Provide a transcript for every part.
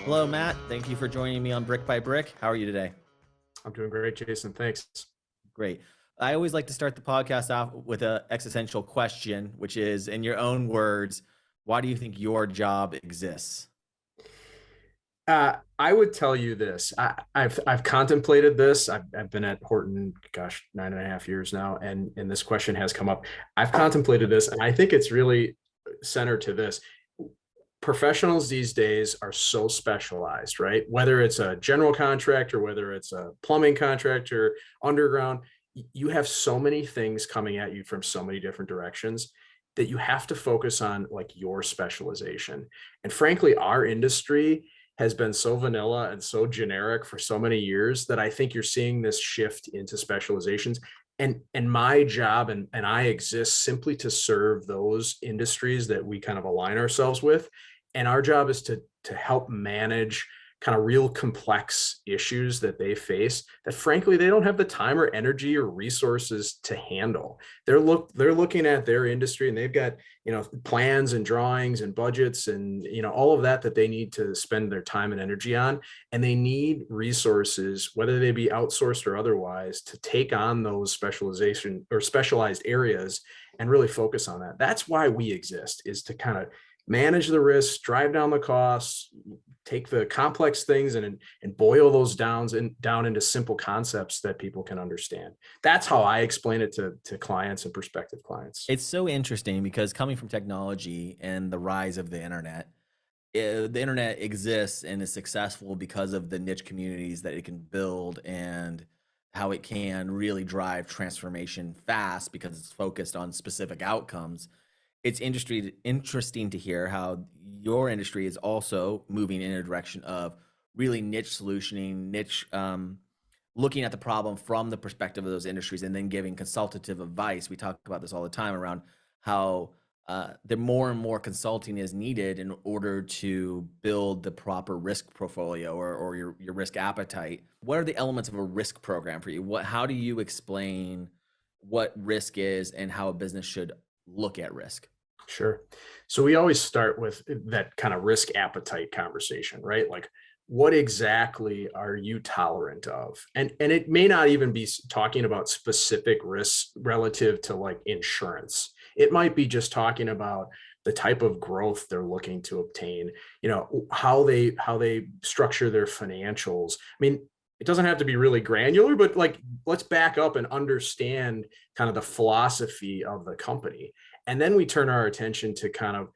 Hello, Matt. Thank you for joining me on Brick by Brick. How are you today? I'm doing great, Jason. Thanks. Great. I always like to start the podcast off with an existential question, which is, in your own words, why do you think your job exists? I would tell you this. I've contemplated this. I've been at Horton, gosh, 9.5 years now, and this question has come up. I've contemplated this, and I think it's really centered to this. Professionals these days are so specialized, right? Whether it's a general contractor, whether it's a plumbing contractor, underground, you have so many things coming at you from so many different directions that you have to focus on like your specialization. And frankly, our industry has been so vanilla and so generic for so many years that I think you're seeing this shift into specializations. And my job and I exist simply to serve those industries that we kind of align ourselves with, and our job is to help manage kind of real complex issues that they face that frankly they don't have the time or energy or resources to handle. They're looking at their industry, and they've got plans and drawings and budgets and all of that they need to spend their time and energy on, and they need resources, whether they be outsourced or otherwise, to take on those specialization or specialized areas and really focus on that. That's why we exist, is to kind of manage the risks, drive down the costs, take the complex things and boil those down into simple concepts that people can understand. That's how I explain it to clients and prospective clients. It's so interesting because coming from technology and the rise of the internet, the internet exists and is successful because of the niche communities that it can build and how it can really drive transformation fast because it's focused on specific outcomes. It's interesting to hear how your industry is also moving in a direction of really niche solutioning, niche looking at the problem from the perspective of those industries, and then giving consultative advice. We talk about this all the time around how the more and more consulting is needed in order to build the proper risk portfolio or your risk appetite. What are the elements of a risk program for you? How do you explain what risk is and how a business should look at risk? Sure. So we always start with that kind of risk appetite conversation, right? Like, what exactly are you tolerant of? And it may not even be talking about specific risks relative to like insurance. It might be just talking about the type of growth they're looking to obtain, how they structure their financials. I mean, it doesn't have to be really granular, but like, let's back up and understand kind of the philosophy of the company, and then we turn our attention to kind of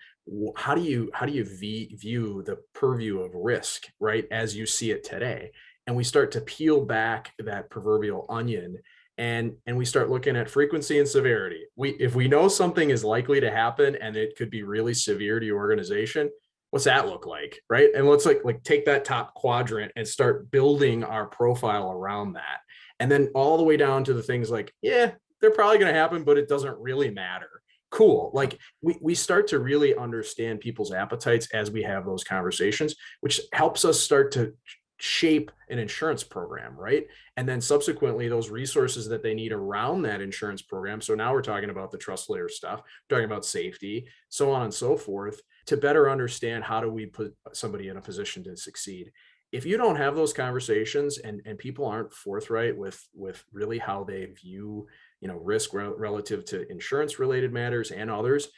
how do you view the purview of risk, right, as you see it today. And we start to peel back that proverbial onion, and we start looking at frequency and severity. If we know something is likely to happen and it could be really severe to your organization, what's that look like, right? And let's like take that top quadrant and start building our profile around that. And then all the way down to the things like, yeah, they're probably going to happen, but it doesn't really matter. Cool. Like, we start to really understand people's appetites as we have those conversations, which helps us start to shape an insurance program, right? And then subsequently those resources that they need around that insurance program. So now we're talking about the TrustLayer stuff, we're talking about safety, so on and so forth, to better understand how do we put somebody in a position to succeed. If you don't have those conversations, and people aren't forthright with really how they view risk relative to insurance related matters and others,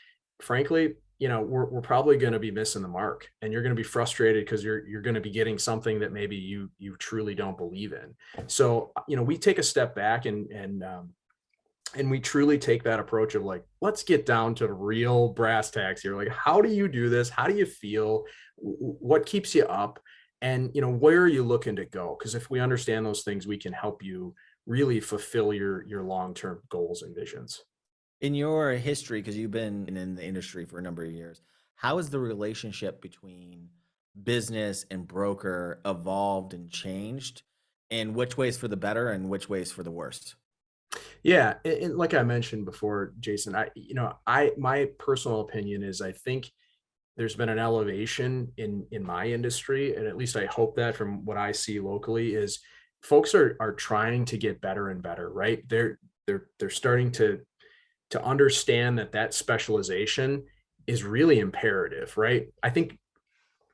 frankly, we're probably going to be missing the mark, and you're going to be frustrated because you're going to be getting something that maybe you truly don't believe in. So we take a step back, and we truly take that approach of like, let's get down to the real brass tacks here. Like, how do you do this? How do you feel? What keeps you up? And where are you looking to go? Because if we understand those things, we can help you really fulfill your long-term goals and visions. In your history, because you've been in the industry for a number of years, how has the relationship between business and broker evolved and changed? And which ways for the better and which ways for the worst? Yeah, and like I mentioned before, Jason, I my personal opinion is, I think there's been an elevation in my industry, and at least I hope that from what I see locally is folks are trying to get better and better, right? They're starting to understand that specialization is really imperative, right? I think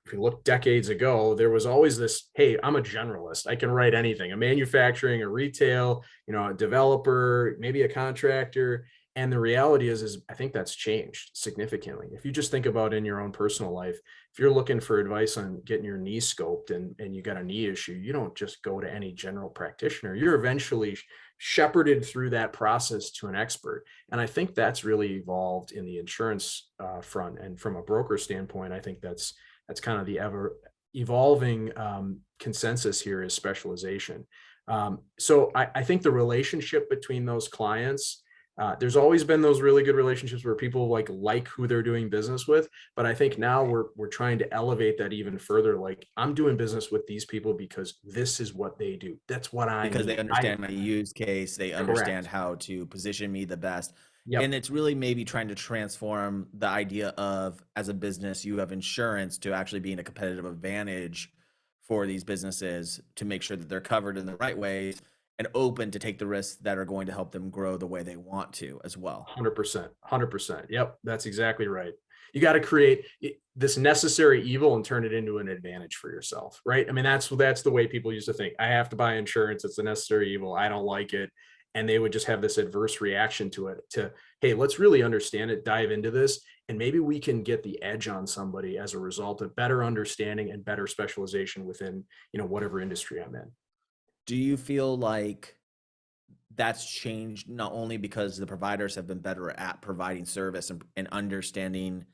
if you look decades ago, there was always this, hey, I'm a generalist. I can write anything, a manufacturing, a retail, a developer, maybe a contractor. And the reality is I think that's changed significantly. If you just think about in your own personal life, if you're looking for advice on getting your knee scoped and you got a knee issue, you don't just go to any general practitioner. You're eventually shepherded through that process to an expert. And I think that's really evolved in the insurance front. And from a broker standpoint, I think that's kind of the ever evolving consensus here is specialization. So I think the relationship between those clients, there's always been those really good relationships where people like who they're doing business with, but I think now we're trying to elevate that even further. Like, I'm doing business with these people because this is what they do. That's what I Because they need. I understand my use case, they understand correct. how to position me the best. And Yep. it's really maybe trying to transform the idea of, as a business, you have insurance to actually being a competitive advantage for these businesses to make sure that they're covered in the right ways and open to take the risks that are going to help them grow the way they want to as well. 100%. 100%. Yep. That's exactly right. You got to create this necessary evil and turn it into an advantage for yourself. Right. I mean, that's the way people used to think. I have to buy insurance. It's a necessary evil. I don't like it. And they would just have this adverse reaction to it to, hey, let's really understand it, dive into this. And maybe we can get the edge on somebody as a result of better understanding and better specialization within, whatever industry I'm in. Do you feel like that's changed not only because the providers have been better at providing service and understanding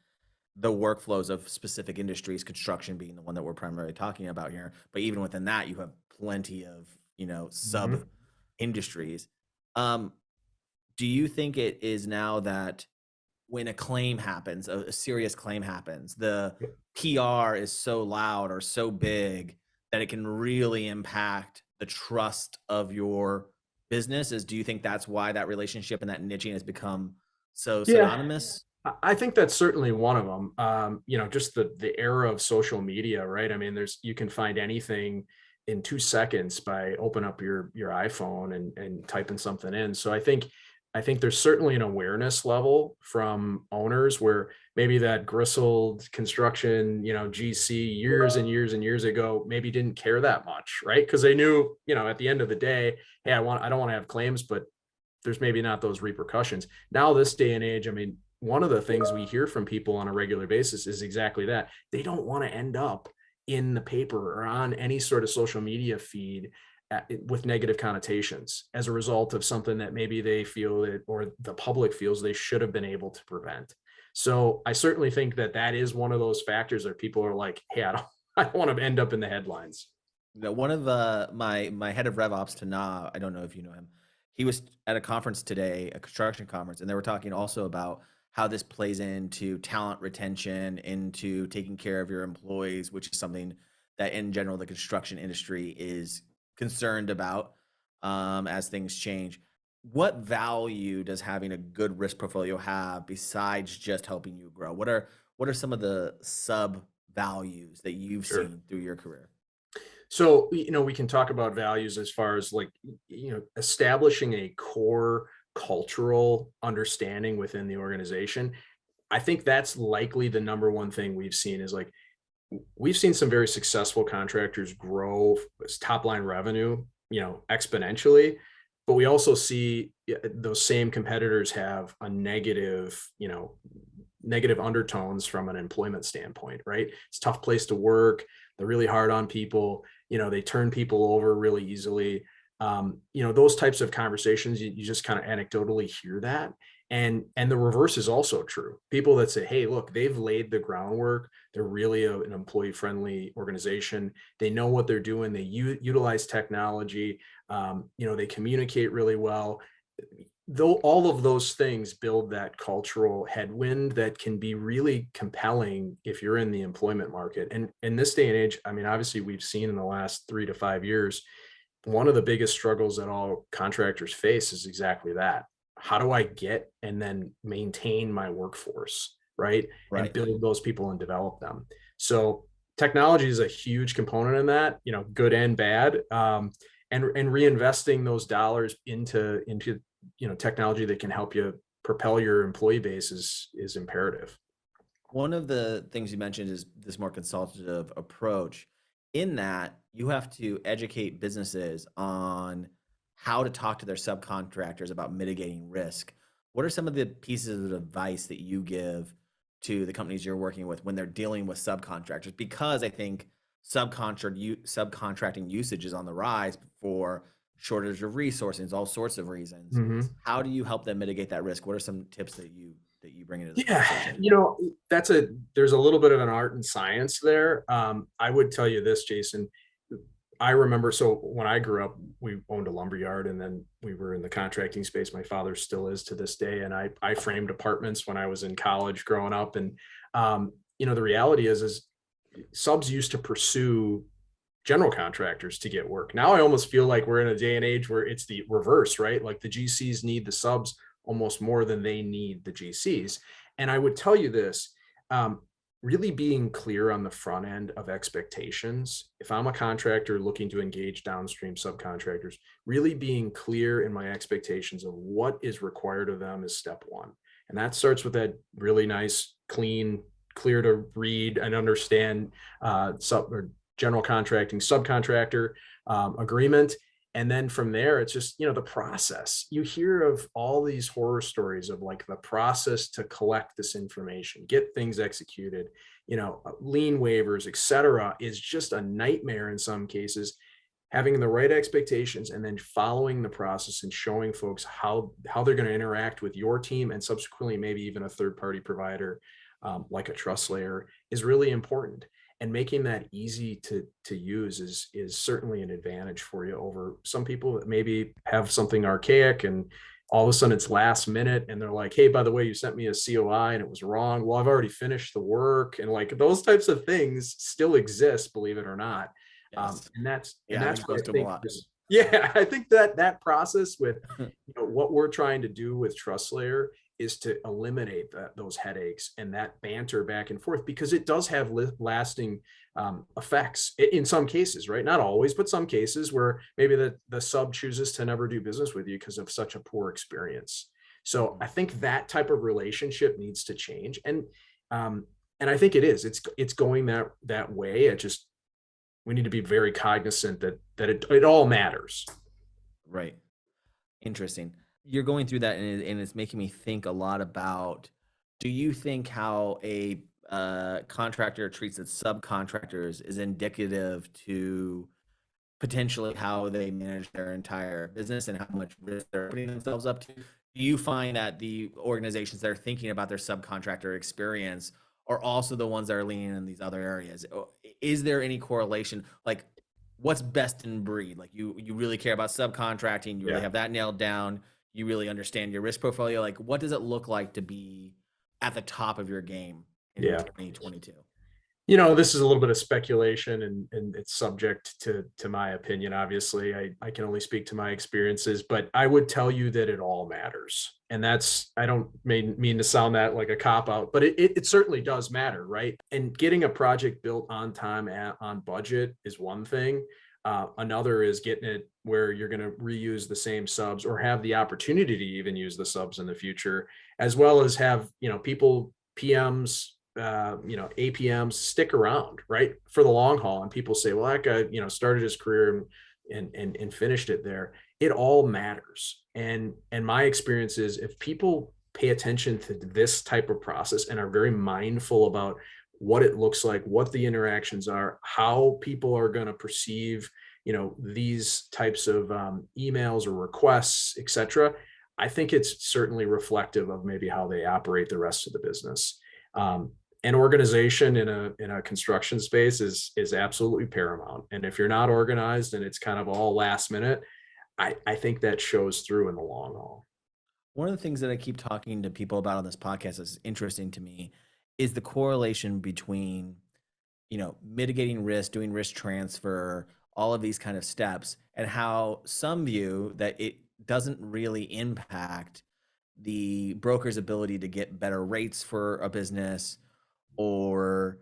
the workflows of specific industries, construction being the one that we're primarily talking about here, but even within that, you have plenty of, sub Mhm. industries. Um, do you think it is now that when a claim happens, a serious claim happens, the PR is so loud or so big that it can really impact the trust of your business? Do you think that's why that relationship and that niching has become so Yeah. synonymous? I think that's certainly one of them. Just the era of social media, right? I mean, you can find anything in 2 seconds by open up your iPhone and typing something in. So I think there's certainly an awareness level from owners where maybe that gristled construction, GC years and years and years ago maybe didn't care that much, right? Because they knew, at the end of the day, hey, I don't want to have claims, but there's maybe not those repercussions. Now, this day and age, I mean, one of the things we hear from people on a regular basis is exactly that. They don't want to end up in the paper or on any sort of social media feed with negative connotations as a result of something that maybe they feel that, or the public feels they should have been able to prevent. So I certainly think that is one of those factors that people are like, hey, I don't want to end up in the headlines. One of my head of RevOps to I don't know if you know him. He was at a conference today, a construction conference, and they were talking also about how this plays into talent retention, into taking care of your employees, which is something that in general the construction industry is concerned about as things change. What value does having a good risk portfolio have besides just helping you grow? What are some of the sub values that you've Sure. seen through your career? So, we can talk about values as far as establishing a core cultural understanding within the organization. I think that's likely the number one thing we've seen is we've seen some very successful contractors grow top line revenue, exponentially, but we also see those same competitors have a negative undertones from an employment standpoint, right? It's a tough place to work. They're really hard on people. They turn people over really easily. Those types of conversations, you just kind of anecdotally hear that. And the reverse is also true. People that say, hey, look, they've laid the groundwork. They're really an employee friendly organization. They know what they're doing. They utilize technology. They communicate really well. Though all of those things build that cultural headwind that can be really compelling if you're in the employment market. And in this day and age, I mean, obviously we've seen in the last 3 to 5 years, one of the biggest struggles that all contractors face is exactly that. How do I get and then maintain my workforce, right? And Right. build those people and develop them. So technology is a huge component in that, good and bad. And reinvesting those dollars into technology that can help you propel your employee base is imperative. One of the things you mentioned is this more consultative approach. In that, you have to educate businesses on how to talk to their subcontractors about mitigating risk. What are some of the pieces of advice that you give to the companies you're working with when they're dealing with subcontractors? Because I think subcontracting usage is on the rise for shortage of resources, all sorts of reasons. Mhm. How do you help them mitigate that risk? What are some tips that you bring into the Yeah, conversation? there's a little bit of an art and science there. I would tell you this, Jason. I remember, so when I grew up, we owned a lumber yard, and then we were in the contracting space. My father still is to this day, and I framed apartments when I was in college growing up. And the reality is subs used to pursue general contractors to get work. Now I almost feel like we're in a day and age where it's the reverse, right? Like the GCs need the subs almost more than they need the GCs. And I would tell you this, um, really being clear on the front end of expectations. If I'm a contractor looking to engage downstream subcontractors, really being clear in my expectations of what is required of them is step one. And that starts with that really nice, clean, clear to read and understand sub or general contracting subcontractor agreement. And then from there, it's just, the process. You hear of all these horror stories of like the process to collect this information, get things executed, lien waivers, et cetera, is just a nightmare in some cases. Having the right expectations and then following the process and showing folks how they're going to interact with your team and subsequently maybe even a third party provider like a TrustLayer is really important. And making that easy to use is certainly an advantage for you over some people that maybe have something archaic and all of a sudden it's last minute and they're like, hey, by the way, you sent me a COI and it was wrong. Well, I've already finished the work, and like those types of things still exist, believe it or not. Yes. And that's and Yeah, I'm that's what exposed I to them a think lot. this, yeah, I think that process with what we're trying to do with TrustLayer is to eliminate those headaches and that banter back and forth, because it does have lasting effects in some cases, right? Not always, but some cases where maybe the sub chooses to never do business with you because of such a poor experience. So Mhm. I think that type of relationship needs to change, um, and I think it is. It's going that way. It just, we need to be very cognizant that it all matters. Right. Interesting. You're going through that, and it's making me think a lot about, do you think how a contractor treats its subcontractors is indicative to potentially how they manage their entire business and how much risk they're putting themselves up to? Do you find that the organizations that are thinking about their subcontractor experience are also the ones that are leaning in these other areas? Is there any correlation? Like, what's best in breed? Like, you really care about subcontracting, you really Yeah, have that nailed down, you really understand your risk portfolio. Like, what does it look like to be at the top of your game in yeah. 2022? This is a little bit of speculation, and it's subject to my opinion. Obviously, I can only speak to my experiences, but I would tell you that it all matters. And that's, I don't mean to sound that like a cop out, but it certainly does matter, right? And getting a project built on time on budget is one thing. Another is getting it where you're going to reuse the same subs or have the opportunity to even use the subs in the future, as well as have, people, PMs, APMs stick around, right, for the long haul. And people say, well, that guy, started his career and finished it there. It all matters. And my experience is, if people pay attention to this type of process and are very mindful about what it looks like, what the interactions are, how people are going to perceive, these types of emails or requests, etc., I think it's certainly reflective of maybe how they operate the rest of the business. Um, an organization in a construction space is absolutely paramount. And if you're not organized and it's kind of all last minute, I think that shows through in the long haul. One of the things that I keep talking to people about on this podcast is interesting to me is the correlation between, mitigating risk, doing risk transfer, all of these kind of steps, and how some view that it doesn't really impact the broker's ability to get better rates for a business, or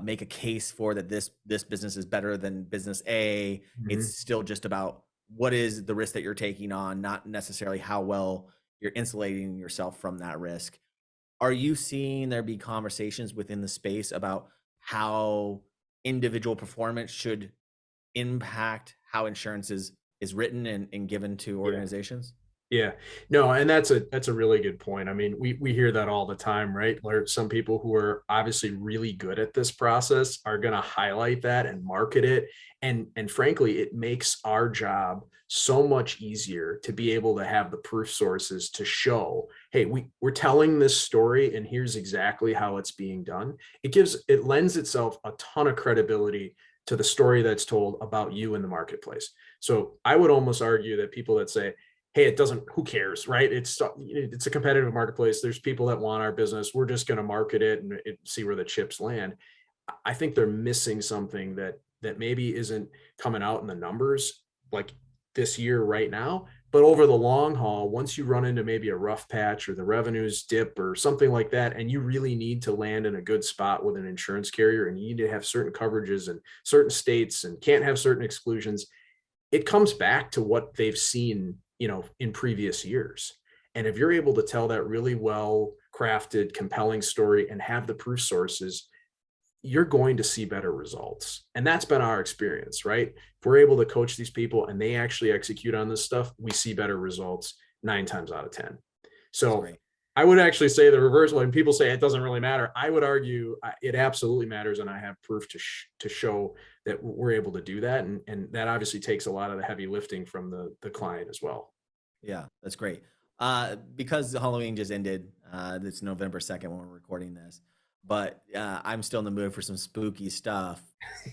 make a case for that this business is better than business A. It's Mhm. still just about what is the risk that you're taking on, not necessarily how well you're insulating yourself from that risk. Are you seeing there be conversations within the space about how individual performance should impact how insurance is written and given to Yeah. organizations? Yeah. No, and that's a really good point. I mean, we hear that all the time, right? Where some people who are obviously really good at this process are going to highlight that and market it. And frankly, it makes our job so much easier to be able to have the proof sources to show, hey, we're telling this story and here's exactly how it's being done. It lends itself a ton of credibility to the story that's told about you in the marketplace. So I would almost argue that people that say, hey, it doesn't, who cares, right? It's a competitive marketplace. There's people that want our business. We're just going to market it and see where the chips land. I think they're missing something that maybe isn't coming out in the numbers like this year right now, but over the long haul, once you run into maybe a rough patch or the revenues dip or something like that, and you really need to land in a good spot with an insurance carrier and you need to have certain coverages in certain states and can't have certain exclusions, it comes back to what they've seen, in previous years. And if you're able to tell that really well crafted, compelling story and have the proof sources, you're going to see better results. And that's been our experience, right? If we're able to coach these people and they actually execute on this stuff, we see better results 9 times out of 10. That's So great. I would actually say the reverse. When people say it doesn't really matter, I would argue it absolutely matters. And I have proof to show that we're able to do that. And that obviously takes a lot of the heavy lifting from the client as well. Yeah, that's great. Because Halloween just ended, it's November 2nd when we're recording this, but I'm still in the mood for some spooky stuff.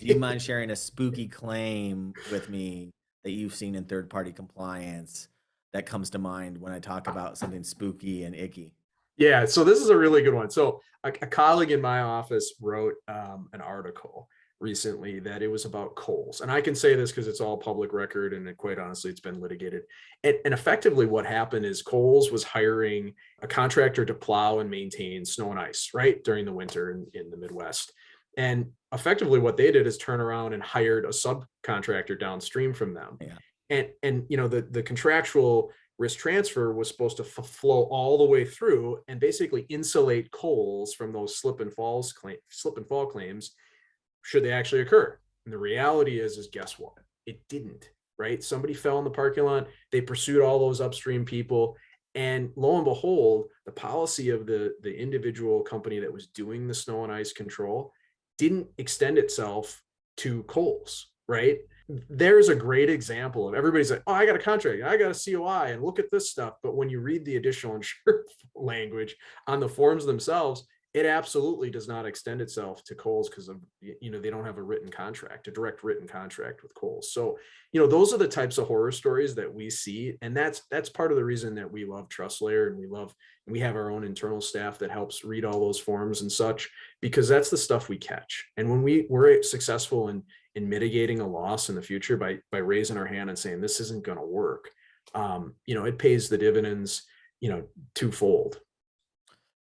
Do you mind sharing a spooky claim with me that you've seen in third party compliance that comes to mind when I talk about something spooky and icky? Yeah, so this is a really good one. So a colleague in my office wrote an article recently that it was about Kohl's, and I can say this because it's all public record, and quite honestly, it's been litigated. And effectively, what happened is Kohl's was hiring a contractor to plow and maintain snow and ice, right, during the winter in the Midwest. And effectively, what they did is turn around and hired a subcontractor downstream from them. Yeah. And the contractual risk transfer was supposed to flow all the way through and basically insulate Kohl's from those slip and fall claims should they actually occur. And the reality is guess what? It didn't, right? Somebody fell in the parking lot. They pursued all those upstream people. And lo and behold, the policy of the individual company that was doing the snow and ice control didn't extend itself to Kohl's, right? There's a great example of everybody's like, oh, I got a contract, I got a COI, and look at this stuff. But when you read the additional insurance language on the forms themselves, it absolutely does not extend itself to Kohl's because of, they don't have a written contract, a direct written contract with Kohl's. So, those are the types of horror stories that we see. And that's part of the reason that we love TrustLayer and we have our own internal staff that helps read all those forms and such, because that's the stuff we catch. And when we're successful in mitigating a loss in the future by raising our hand and saying, this isn't going to work, it pays the dividends, twofold.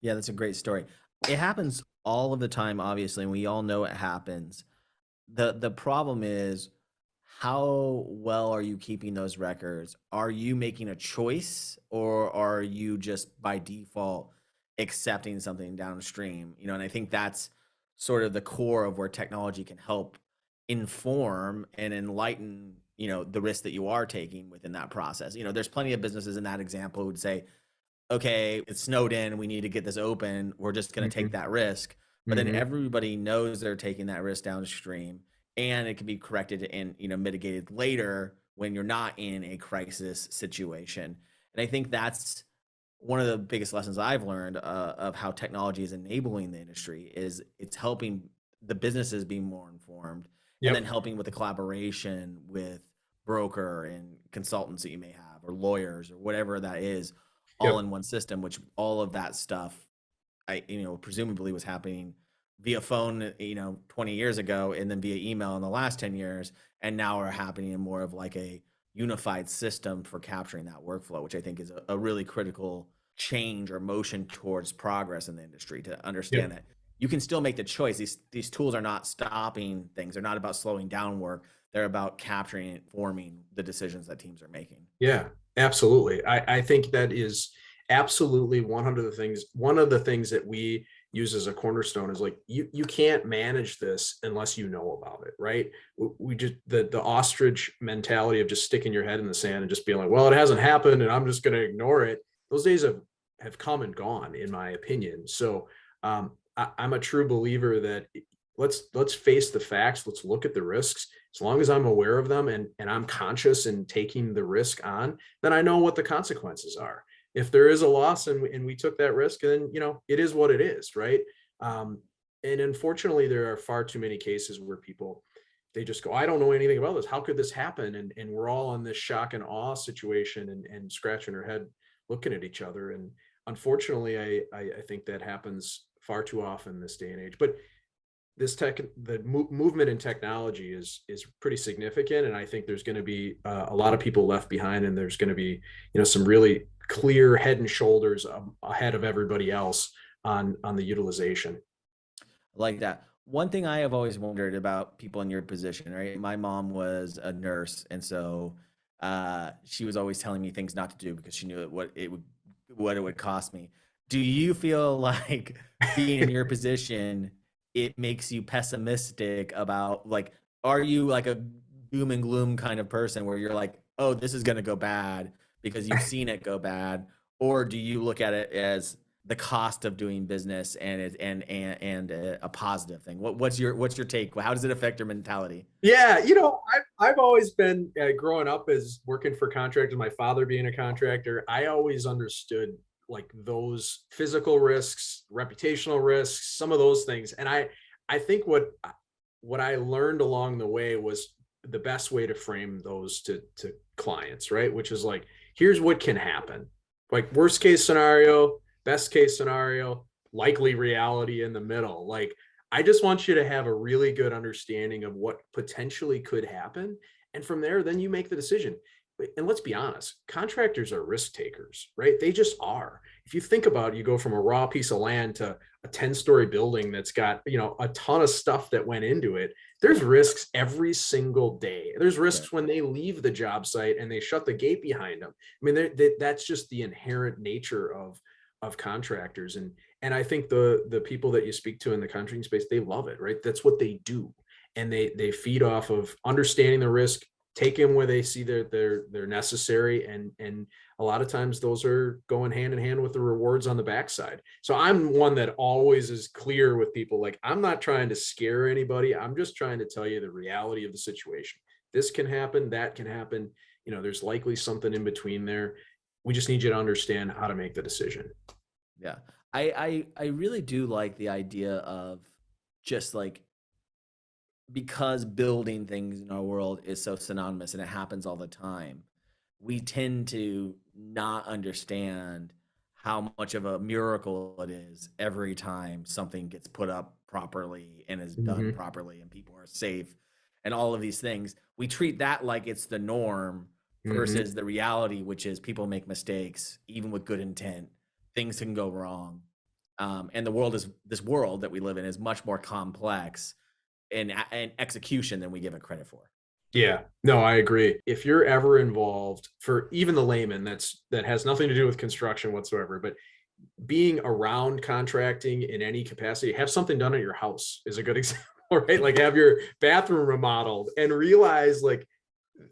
Yeah, that's a great story. It happens all of the time, obviously, and we all know it happens. The problem is, how well are you keeping those records? Are you making a choice, or are you just by default accepting something downstream? And I think that's sort of the core of where technology can help inform and enlighten, the risk that you are taking within that process. There's plenty of businesses in that example who would say, okay, it's snowed in, we need to get this open, we're just going to take Hmm. that risk. But then Hmm. everybody knows they're taking that risk downstream, and it can be corrected and mitigated later when you're not in a crisis situation. And I think that's one of the biggest lessons I've learned of how technology is enabling the industry is it's helping the businesses be more informed, and then Yep. helping with the collaboration with broker and consultants that you may have, or lawyers, or whatever that is, all Yep. in one system, which all of that stuff presumably was happening via phone, 20 years ago, and then via email in the last 10 years, and now are happening in more of like a unified system for capturing that workflow, which I think is a really critical change or motion towards progress in the industry, to understand Yep. that you can still make the choice. These tools are not stopping things. They're not about slowing down work. They're about capturing and forming the decisions that teams are making. Yeah, absolutely. I think that is, Absolutely. One of the things that we use as a cornerstone is like, you can't manage this unless you know about it, right? We just, the ostrich mentality of just sticking your head in the sand and just being like, well, it hasn't happened and I'm just going to ignore it. Those days have come and gone, in my opinion. So I'm a true believer that let's face the facts. Let's look at the risks. As long as I'm aware of them and I'm conscious in taking the risk on, then I know what the consequences are. If there is a loss and we took that risk, then it is what it is, right? Um, and unfortunately, there are far too many cases where people, they just go, I don't know anything about this. How could this happen? And we're all on this shock and awe situation and scratching our head, looking at each other. And unfortunately, I think that happens far too often this day and age. But the movement in technology is pretty significant, and I think there's going to be a lot of people left behind, and there's going to be some really clear head and shoulders ahead of everybody else on the utilization. Like that. One thing I have always wondered about people in your position, right? My mom was a nurse, and so she was always telling me things not to do because she knew what it would cost me. Do you feel like being in your position, it makes you pessimistic about like, are you like a doom and gloom kind of person where you're like, oh, this is going to go bad because you've seen it go bad, or do you look at it as the cost of doing business and a positive thing? What's your take? How does it affect your mentality? Yeah, I've always been growing up as working for contractors, my father being a contractor, I always understood like those physical risks, reputational risks, some of those things. And I think what I learned along the way was the best way to frame those to clients, right? Which is like, here's what can happen. Like worst case scenario, best case scenario, likely reality in the middle. Like I just want you to have a really good understanding of what potentially could happen. And from there, then you make the decision. And let's be honest, contractors are risk takers, right? They just are. If you think about it, you go from a raw piece of land to a 10-story building that's got, a ton of stuff that went into it. There's risks every single day. There's Yeah. risks when they leave the job site and they shut the gate behind them. I mean, that's just the inherent nature of contractors. And I think the people that you speak to in the contracting space, they love it, right? That's what they do. And they feed off of understanding the risk, take them where they see they're necessary, and a lot of times those are going hand in hand with the rewards on the backside. So I'm one that always is clear with people, like I'm not trying to scare anybody, I'm just trying to tell you the reality of the situation. This can happen, that can happen, there's likely something in between there. We just need you to understand how to make the decision. Yeah. I really do like the idea of just like, because building things in our world is so synonymous and it happens all the time, we tend to not understand how much of a miracle it is every time something gets put up properly and is done Mm-hmm. properly and people are safe and all of these things. We treat that like it's the norm Mm-hmm. versus the reality, which is people make mistakes, even with good intent. Things can go wrong. And the world is this world that we live in is much more complex and execution than we give it credit for. Yeah, no, I agree. If you're ever involved, for even the layman, that has nothing to do with construction whatsoever, but being around contracting in any capacity, have something done at your house is a good example, right? Like have your bathroom remodeled and realize like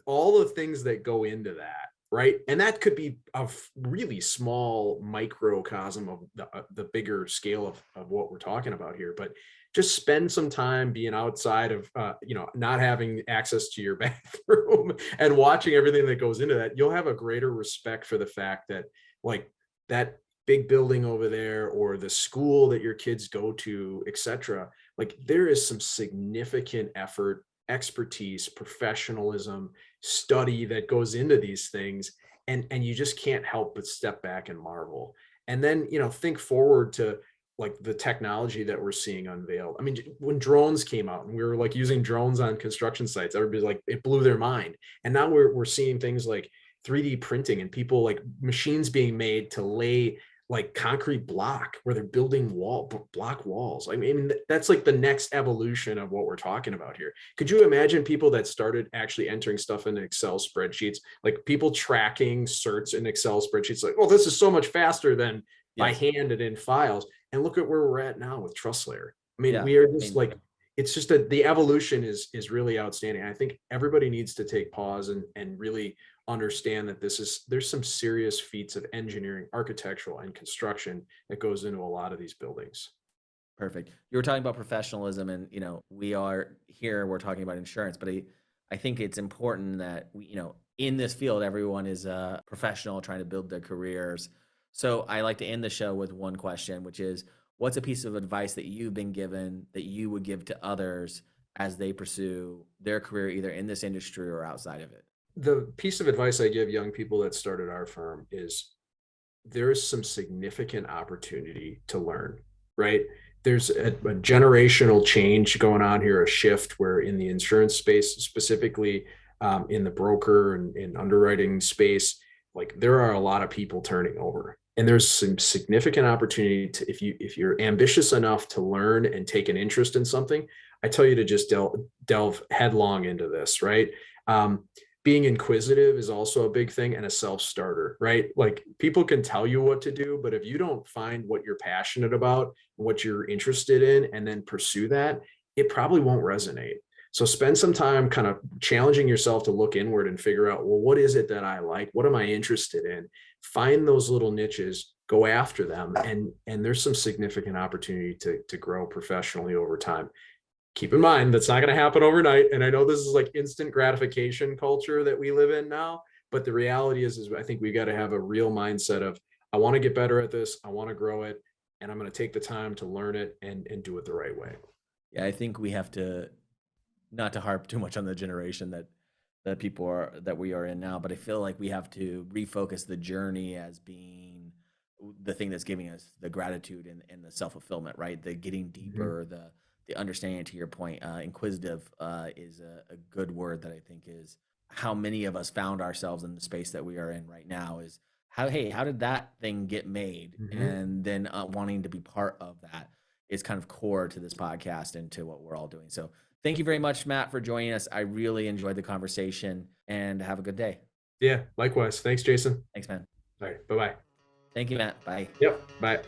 all the things that go into that, right? And that could be a really small microcosm of the bigger scale of what we're talking about here. But just spend some time being outside of, not having access to your bathroom and watching everything that goes into that. You'll have a greater respect for the fact that like that big building over there or the school that your kids go to, etc. Like there is some significant effort, expertise, professionalism, study that goes into these things, and you just can't help but step back and marvel. And then think forward to like the technology that we're seeing unveiled. I mean, when drones came out and we were like using drones on construction sites, everybody's like, it blew their mind. And now we're seeing things like 3D printing and people like machines being made to lay like concrete block where they're building block walls. I mean, that's like the next evolution of what we're talking about here. Could you imagine people that started actually entering stuff in Excel spreadsheets, like people tracking certs in Excel spreadsheets, like, oh, this is so much faster than by Yes. hand and in files. And look at where we're at now with TrustLayer. I mean, Yeah. we are I just mean, like, it's just that the evolution is really outstanding. I think everybody needs to take pause and really understand that there's some serious feats of engineering, architectural, and construction that goes into a lot of these buildings. perfect. You were talking about professionalism, and we are here. We're talking about insurance, but I think it's important that in this field, everyone is a professional trying to build their careers. So I like to end the show with one question, which is, what's a piece of advice that you've been given that you would give to others as they pursue their career, either in this industry or outside of it? The piece of advice I give young people that started our firm is there is some significant opportunity to learn, right? There's a generational change going on here, a shift where in the insurance space, specifically in the broker and in underwriting space, like there are a lot of people turning over. And there's some significant opportunity to, if you're ambitious enough to learn and take an interest in something, I tell you to just delve headlong into this, right? Um, Being inquisitive is also a big thing, and a self-starter, right? Like people can tell you what to do, but if you don't find what you're passionate about, what you're interested in, and then pursue that, it probably won't resonate. So spend some time kind of challenging yourself to look inward and figure out, well, what is it that I like? What am I interested in? Find those little niches, go after them, and there's some significant opportunity to grow professionally over time. Keep in mind that's not going to happen overnight, and I know this is like instant gratification culture that we live in now, but the reality is I think we got to have a real mindset of, I want to get better at this, I want to grow it, and I'm going to take the time to learn it and do it the right way. Yeah, I think we have to, not to harp too much on the generation that people are that we are in now, but I feel like we have to refocus the journey as being the thing that's giving us the gratitude and the self-fulfillment, right? The getting Mhm. deeper, the understanding. To your point, inquisitive is a good word that I think is how many of us found ourselves in the space that we are in right now. Is how, hey, how did that thing get made? Mhm. And then wanting to be part of that is kind of core to this podcast and to what we're all doing. So thank you very much, Matt, for joining us. I really enjoyed the conversation, and have a good day. Yeah, likewise. Thanks, Jason. Thanks, man. All right, bye-bye. Thank you, Matt. Bye. Yep, bye.